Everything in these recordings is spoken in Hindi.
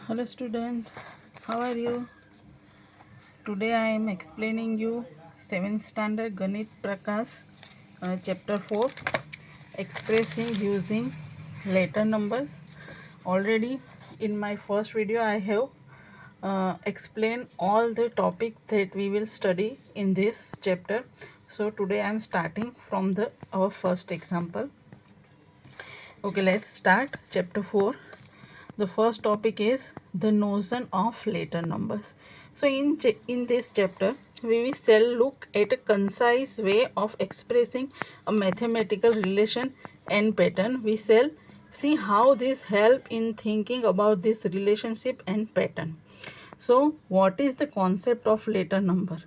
Hello students, how are you? Today I am explaining you 7th standard Ganit Prakash chapter 4 expressing using letter numbers. Already in my first video I have explained all the topics that we will study in this chapter. So today I am starting from our first example. Okay, let's start chapter 4. The first topic is the notion of letter numbers. So in this chapter we shall look at a concise way of expressing a mathematical relation and pattern. We shall see how this help in thinking about this relationship and pattern. So what is the concept of letter number?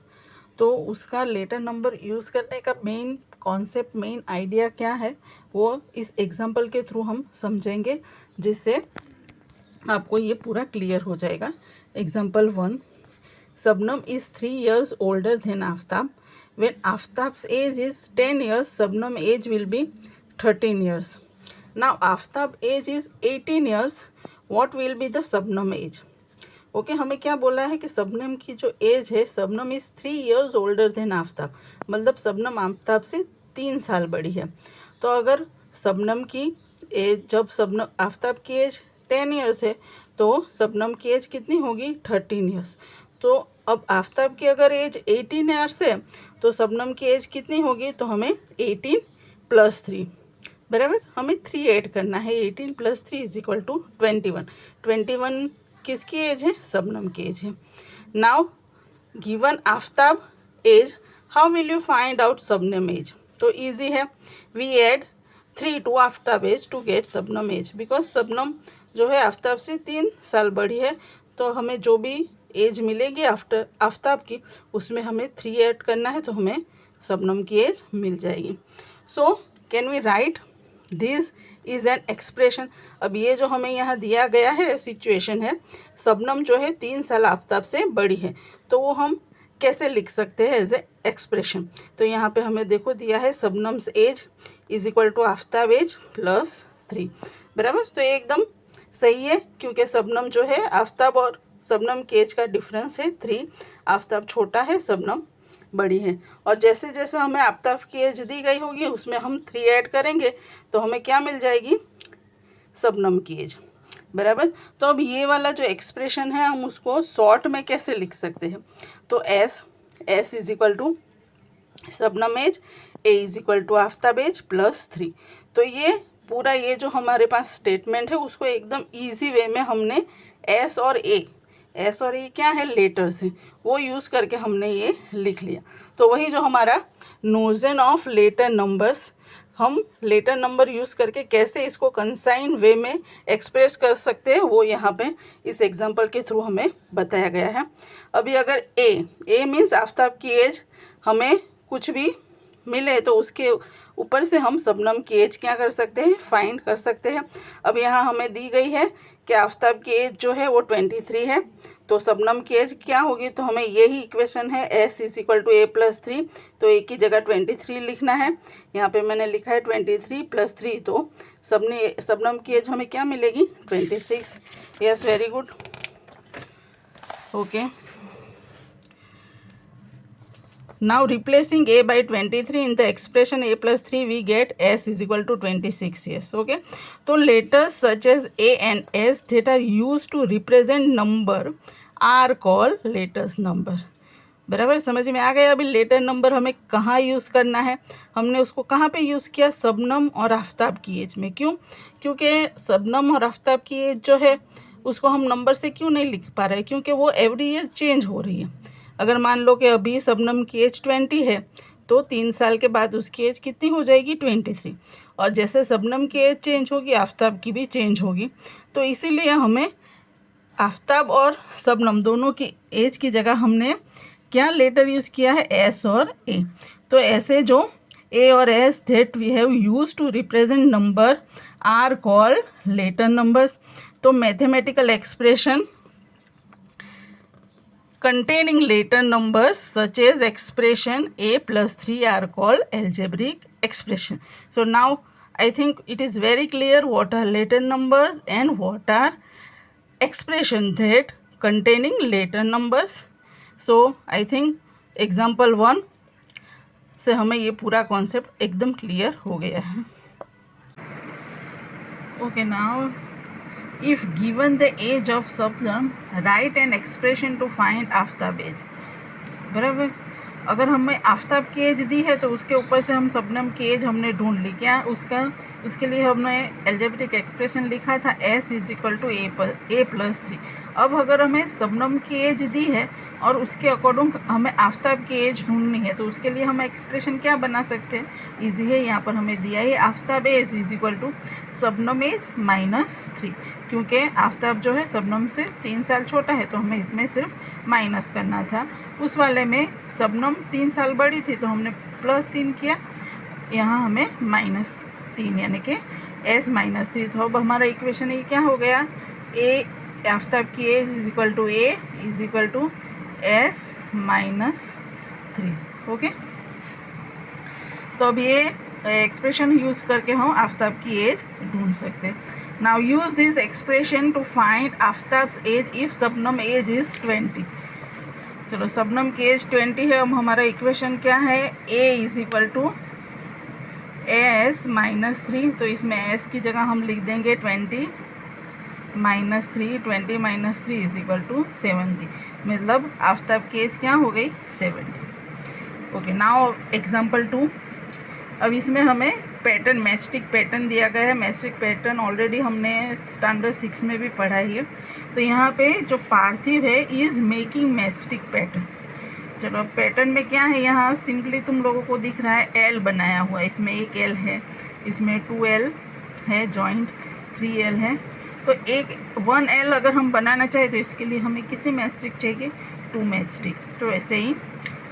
तो उसका लेटर नंबर यूज़ करने का मेन कॉन्सेप्ट, मेन आइडिया क्या है, वो इस एग्जांपल के थ्रू हम समझेंगे, जिससे आपको ये पूरा क्लियर हो जाएगा. Example 1. Sabnam is 3 years older than Aftab. When Aftab's age is 10 years, Sabnam age will be 13 years. Now Aftab age is 18 years. What will be the Sabnam age? Okay हमें क्या बोला है कि शबनम की जो एज है, Shabnam is 3 years older than Aftab, मतलब शबनम आफ्ताब से 3 साल बड़ी है. तो अगर शबनम की एज, जब शबनम आफ्ताब की एज 10 years है तो शबनम की एज कितनी होगी 13 years. तो अब आफ्ताब की अगर एज 18 years है तो शबनम की एज कितनी होगी, तो हमें 18 + 3 बराबर हमें 3 ऐड करना है. 18 + 3 = 21. 21 किसकी एज है, शबनम की एज है. Now given Aftab age, how will you find out Shabnam age? तो इजी है, we add 3 to Aftab age to get Shabnam age, because Shabnam जो है आफ्ताब से 3 साल बड़ी है. तो हमें जो भी एज मिलेगी आफ्टर आफ्ताब की, उसमें हमें 3 ऐड करना है, तो हमें शबनम की एज मिल जाएगी. So can we write this is an expression. अब ये जो हमें यहाँ दिया गया है सिचुएशन है, शबनम जो है 3 साल आफ्ताब से बड़ी है, तो वो हम कैसे लिख सकते हैं एज ए एक्सप्रेशन. तो यहाँ पे हमें देखो दिया है शबनम्स एज = आफ्ताब एज +3 बराबर. तो ये एकदम सही है, क्योंकि शबनम जो है आफ्ताब और शबनम के एज का डिफरेंस है 3. आफ्ताब छोटा है, शबनम बड़ी है. और जैसे जैसे हमें आफ्ताब की एज दी गई होगी उसमें हम 3 ऐड करेंगे तो हमें क्या मिल जाएगी, शबनम की एज बराबर. तो अब ये वाला जो एक्सप्रेशन है हम उसको शॉर्ट में कैसे लिख सकते हैं. तो एस = शबनम एज, ए = आफ्ताब एज +3. तो ये पूरा ये जो हमारे पास स्टेटमेंट है उसको एकदम इजी वे में हमने एस और ए क्या है, लेटर्स हैं, वो यूज़ करके हमने ये लिख लिया. तो वही जो हमारा नोशन ऑफ लेटर नंबर्स, हम लेटर नंबर यूज़ करके कैसे इसको कंसाइन वे में एक्सप्रेस कर सकते हैं, वो यहाँ पे इस एग्जांपल के थ्रू हमें बताया गया है. अभी अगर ए मीन्स आफ्ताब की एज हमें कुछ भी मिले तो उसके ऊपर से हम शबनम की एज क्या कर सकते हैं, फाइंड कर सकते हैं. अब यहाँ हमें दी गई है कि आफ्ताब की एज जो है वो 23 है, तो शबनम की एज क्या होगी, तो हमें यही इक्वेशन है S = A + 3. तो ए की जगह 23 लिखना है. यहाँ पे मैंने लिखा है 23 + 3, तो शबनम की एज हमें क्या मिलेगी, 26. Yes, very good. Okay, now replacing a by 23 in the expression a + 3 we get s = 26. Yes, okay. तो letters such as a and s that are used to represent number are called letters number. बराबर समझ में आ गया. अभी लेटर नंबर हमें कहाँ यूज़ करना है, हमने उसको कहाँ पे यूज़ किया, शबनम और आफ्ताब की एज में. क्यों, क्योंकि शबनम और आफ्ताब की एज जो है उसको हम नंबर से क्यों नहीं लिख पा रहे, क्योंकि वो एवरी ईयर चेंज हो रही है. अगर मान लो कि अभी शबनम की एज 20 है तो 3 साल के बाद उसकी एज कितनी हो जाएगी, 23. और जैसे शबनम की एज चेंज होगी आफ्ताब की भी चेंज होगी. तो इसीलिए हमें आफ्ताब और शबनम दोनों की एज की जगह हमने क्या लेटर यूज़ किया है, एस और ए. तो ऐसे जो ए और S that we have use to represent number are called letter numbers. तो mathematical expression containing later numbers such as expression a + 3 are called algebraic expression. So now I think it is very clear what are later numbers and what are expression that containing later numbers. So I think example 1 से हमें ये पूरा कॉन्सेप्ट एकदम क्लियर हो गया है. Okay, now if given the age of Sabnam, write an expression to find Aftab age. बराबर. अगर हमें आफ्ताब की एज दी है तो उसके ऊपर से हम शबनम की एज हमने ढूंढ ली. क्या उसके लिए हमने एल्जेब्रिक एक्सप्रेशन लिखा था s is equal to a+3. अब अगर हमें शबनम की एज दी है और उसके अकॉर्डिंग हमें आफ्ताब की एज ढूंढनी है तो उसके लिए हम एक्सप्रेशन क्या बना सकते हैं. ईजी है. यहाँ पर हमें दिया है Aftab age is equal to Shabnam age -3. क्योंकि आफ्ताब जो है शबनम से 3 साल छोटा है तो हमें इसमें सिर्फ माइनस करना था. उस वाले में शबनम 3 साल बड़ी थी तो हमने +3 किया. यहाँ हमें -3 यानी कि s-3. तो अब हमारा इक्वेशन ये क्या हो गया. ए आफ्ताब की age is equal to a is equal to s-3. Okay. तो अब ये एक्सप्रेशन यूज़ करके हम आफ्ताब की एज ढूंढ सकते हैं. Now use this expression to find Aftab's age if Shabnam age is 20. चलो शबनम की एज 20 है. अब हमारा इक्वेशन क्या है. a is equal to s-3. तो इसमें s की जगह हम लिख देंगे 20 -3 इज इक्वल टू 70. मतलब आफ्ताब की एज क्या हो गई 70. ओके. Now example 2. अब इसमें हमें पैटर्न मैस्टिक पैटर्न दिया गया है. मैस्टिक पैटर्न ऑलरेडी हमने स्टैंडर्ड 6 में भी पढ़ा है. तो यहाँ पे जो पार्थिव है इज़ मेकिंग मैस्टिक पैटर्न. चलो पैटर्न में क्या है. यहाँ सिंपली तुम लोगों को दिख रहा है एल बनाया हुआ है. इसमें एक एल है, इसमें 2L है जॉइंट, 3L है. तो एक 1L अगर हम बनाना चाहें तो इसके लिए हमें कितने मैस्टिक चाहिए. 2 मैस्टिक. तो ऐसे ही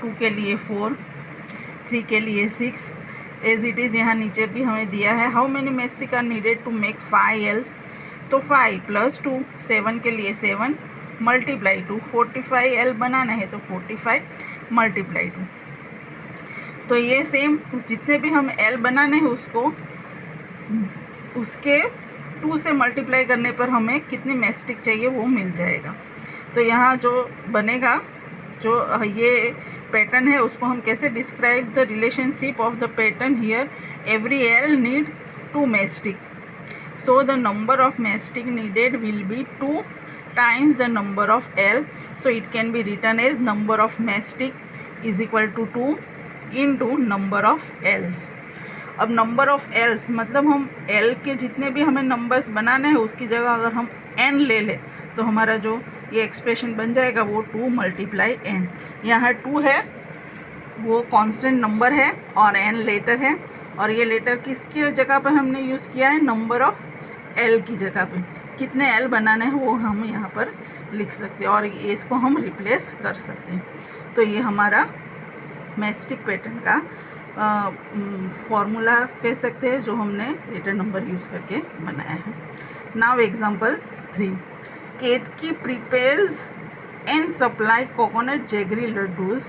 2 के लिए 4, 3 के लिए 6. एज इट इज़ यहाँ नीचे भी हमें दिया है how many mastic are needed to make 5 Ls. तो 5 + 2 7 के लिए 7 × 2 45 L बनाना है तो 45 × 2. तो ये सेम जितने भी हम L बनाने हैं उसको उसके 2 से मल्टीप्लाई करने पर हमें कितने मैस्टिक चाहिए वो मिल जाएगा. तो यहाँ जो बनेगा जो ये पैटर्न है उसको हम कैसे describe the relationship of the pattern here. Every L need 2 mastic. So the number of mastic needed will be 2 times the number of L. So it can be written as number of mastic is equal to 2 into number of L's. अब number of L's मतलब हम L के जितने भी हमें नंबर्स बनाने हैं उसकी जगह अगर हम n ले लें तो हमारा जो ये एक्सप्रेशन बन जाएगा वो 2 × n. यहाँ 2 है वो कांस्टेंट नंबर है और n लेटर है. और ये लेटर किसकी जगह पर हमने यूज़ किया है. नंबर ऑफ L की जगह पे कितने L बनाने हैं वो हम यहाँ पर लिख सकते हैं और इसको हम रिप्लेस कर सकते हैं. तो ये हमारा मैस्टिक पैटर्न का फॉर्मूला कह सकते हैं जो हमने लेटर नंबर यूज़ करके बनाया है. Now example 3. Ketki prepares and supply coconut jaggery laddoos.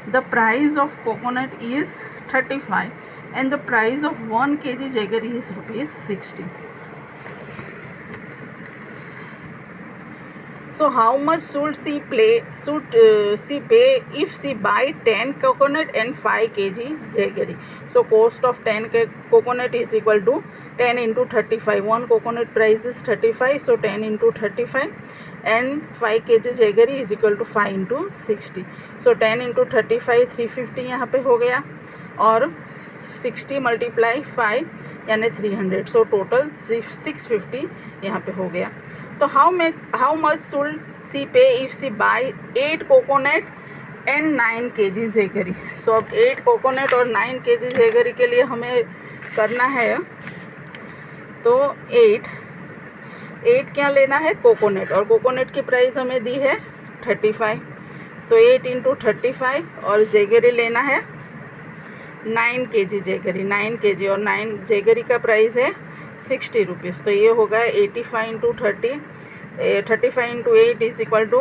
The price of coconut is 35 and the price of 1 kg jaggery is ₹60. So how much should she pay if she buy 10 coconut and 5 kg jaggery? So cost of 10 coconut is equal to 10 into 35. One coconut price is 35, so 10 into 35 and 5 kg jaggery is equal to 5 into 60. So 10 into 35 350 यहाँ पे हो गया और 60 × 5 यानी 300. So total 650 यहाँ पे हो गया. तो how much should she pay if she buy 8 coconut and 9 kg jaggery. So अब 8 कोकोनट और 9 kg जैगरी के लिए हमें करना है तो 8 क्या लेना है कोकोनट और कोकोनट की प्राइस हमें दी है 35. तो 8 into 35 और जैगरी लेना है 9 kg जैगरी. 9 kg और 9 जैगरी का प्राइस है ₹60. तो ये होगा 85 into 30. 35 into 8 is equal to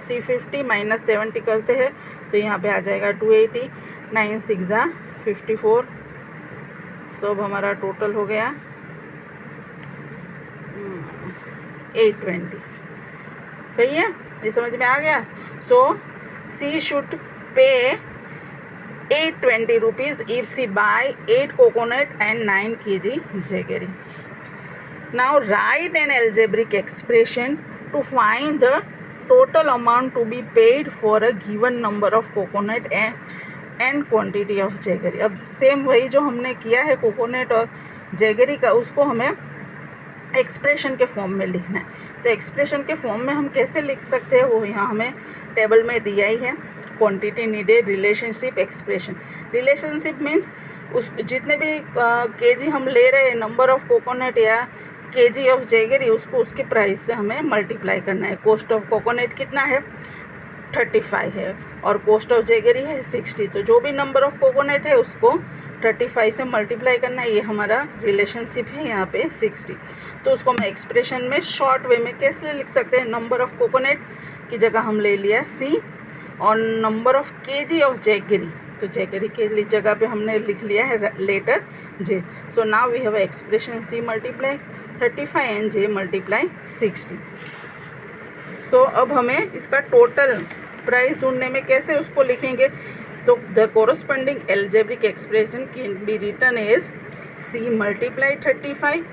350 - 70 करते हैं तो यहाँ पे आ जाएगा 280. 9 6 54. सो अब हमारा टोटल हो गया 820. सही है, ये समझ में आ गया। सो सी should pay 820 rupees if she buy 8 coconut and 9 kg jaggery. Now write an algebraic expression to find the total amount to be paid for a given number of coconut and quantity of jaggery. अब सेम वही जो हमने किया है कोकोनट और जैगरी का, उसको हमें एक्सप्रेशन के फॉर्म में लिखना है। तो एक्सप्रेशन के फॉर्म में हम कैसे लिख सकते हैं वो यहाँ हमें टेबल में दिया ही है। Quantity needed, relationship, expression. Relationship means उस जितने भी केजी हम ले रहे हैं, नंबर ऑफ कोकोनट या केजी ऑफ जैगरी, उसको उसके प्राइस से हमें मल्टीप्लाई करना है। कॉस्ट ऑफ कोकोनट कितना है 35 है और कॉस्ट ऑफ जैगरी है 60। तो जो भी नंबर ऑफ कोकोनट है उसको 35 से मल्टीप्लाई करना है। ये हमारा रिलेशनशिप है यहाँ पे 60। तो उसको हम एक्सप्रेशन में शॉर्ट वे में कैसे लिख सकते हैं? नंबर ऑफ कोकोनट की जगह हम ले लिया C और number of kg of jaggery, तो जैगरी के जगह पे हमने लिख लिया है letter J। So now we have expression C multiply 35 and J multiply 60। So अब हमें इसका टोटल प्राइस ढूंढने में कैसे उसको लिखेंगे? तो the corresponding algebraic expression can be written as C multiply 35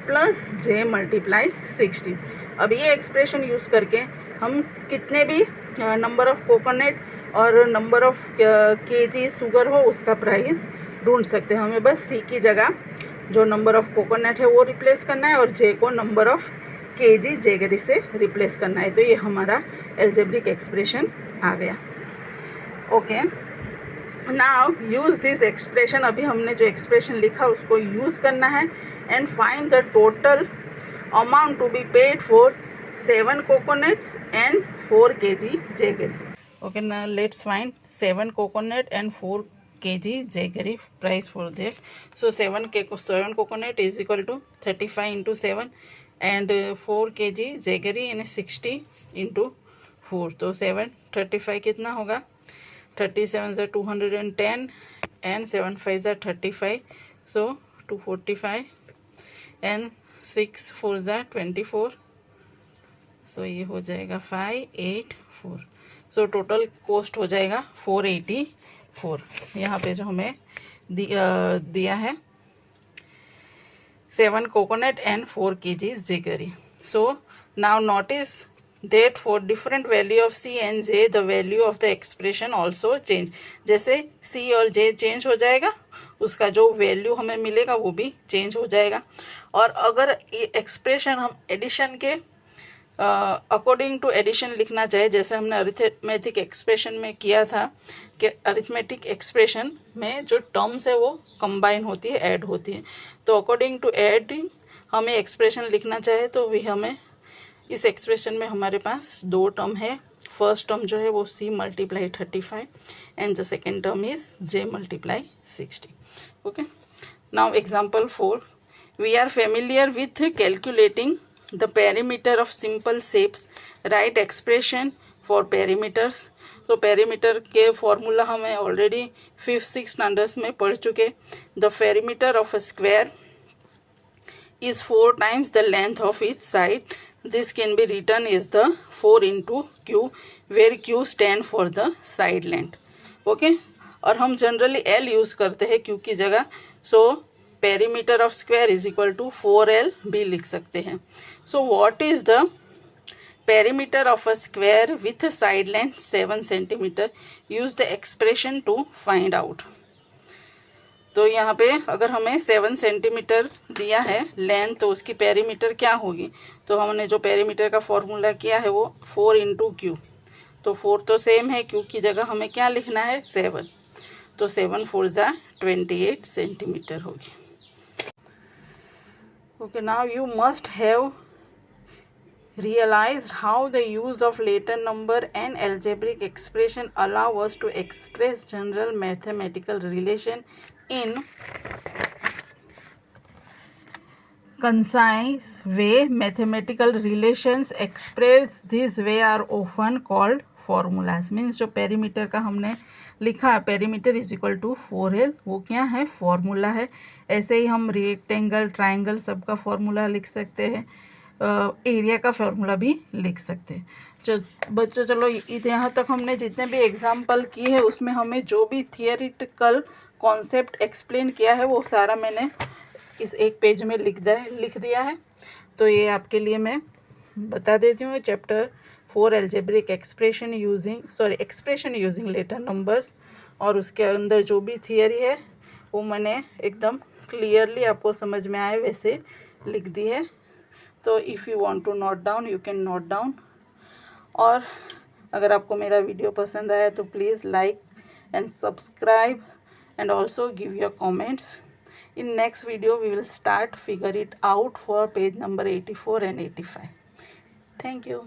plus J multiply 60। अब ये एक्सप्रेशन यूज़ करके हम कितने भी नंबर ऑफ कोकोनट और नंबर ऑफ केजी शुगर हो उसका प्राइस ढूंढ सकते हैं। हमें बस C की जगह जो नंबर ऑफ कोकोनट है वो रिप्लेस करना है और J को नंबर ऑफ केजी जैगरी से रिप्लेस करना है। तो ये हमारा एल्जेब्रिक एक्सप्रेशन आ गया। Okay, now use this expression. अभी हमने जो एक्सप्रेशन लिखा उसको यूज़ करना है and find the total amount to be paid for 7 coconuts and 4 kg jaggery. Okay, now let's find 7 coconut and 4 kg jaggery price for that. So 7 coconut is equal to 35 into 7 and 4 kg jaggery and 60 into 4. तो 7 35 कितना होगा? 37 is 210 and 7 5 is 35, so 245 and 6 4 is 24. सो ये हो जाएगा 584। सो टोटल कॉस्ट हो जाएगा 484। यहाँ पे जो हमें दिया है 7 coconut and 4 kg jaggery. So now notice that for different value of C and J the value of the expression also change। जैसे C और J चेंज हो जाएगा, उसका जो वैल्यू हमें मिलेगा वो भी चेंज हो जाएगा। और अगर ये एक्सप्रेशन हम एडिशन के अकॉर्डिंग टू एडिशन लिखना चाहे, जैसे हमने अरिथमेटिक एक्सप्रेशन में किया था कि अरिथमेटिक एक्सप्रेशन में जो टर्म्स है वो कंबाइन होती है, ऐड होती है। तो अकॉर्डिंग टू एडिंग हमें एक्सप्रेशन लिखना चाहे तो भी हमें इस एक्सप्रेशन में हमारे पास दो टर्म है। फर्स्ट टर्म जो है वो C multiply 35 and the second term is J multiply 60। Okay, now example 4। We are familiar with calculating the perimeter of simple shapes. Write expression for perimeters. तो perimeter के फॉर्मूला हमें ऑलरेडी 5th-6th स्टैंडर्ड्स में पढ़ चुके। The perimeter of a square is 4 times the length of each side. This can be written as the 4 into Q, where Q stand for the side length. Okay, और हम जनरली L यूज़ करते हैं Q की जगह। सो perimeter of square is equal to 4L भी लिख सकते हैं। So what is the perimeter of a square with side length 7 centimeter? Use the expression to find out. तो यहाँ पे अगर हमें 7 सेंटीमीटर दिया है लेंथ, तो उसकी पेरीमीटर क्या होगी? तो हमने जो पेरीमीटर का फॉर्मूला किया है वो 4 इंटू क्यू। तो 4 तो सेम है, क्यू की जगह हमें क्या लिखना है 7। तो 7 4 जा 28 सेंटीमीटर होगी। Okay, now you must have realized how the use of later number and algebraic expression allow us to express general mathematical relation in concise way. Mathematical relations expressed this way are often called formulas. Means जो पेरीमीटर का हमने लिखा perimeter is equal to 4L, वो क्या है फॉर्मूला है। ऐसे ही हम रेक्टेंगल, ट्राइंगल सबका फॉर्मूला लिख सकते हैं। एरिया का फॉर्मूला भी लिख सकते हैं। बच्चों चलो यहाँ तक हमने जितने भी एग्जाम्पल किए हैं उसमें हमें जो भी थियरिटिकल कॉन्सेप्ट एक्सप्लेन किया है वो सारा मैंने इस एक पेज में लिख दिया है। तो ये आपके लिए मैं बता देती हूँ। Chapter 4 algebraic expression using letter numbers, और उसके अंदर जो भी थियरी है वो मैंने एकदम क्लियरली आपको समझ में आए वैसे लिख दी है। तो if you want to note down you can note down. और अगर आपको मेरा वीडियो पसंद आया तो please like and subscribe and also give your comments. In next video we will start figure it out for page number 84 and 85. Thank you.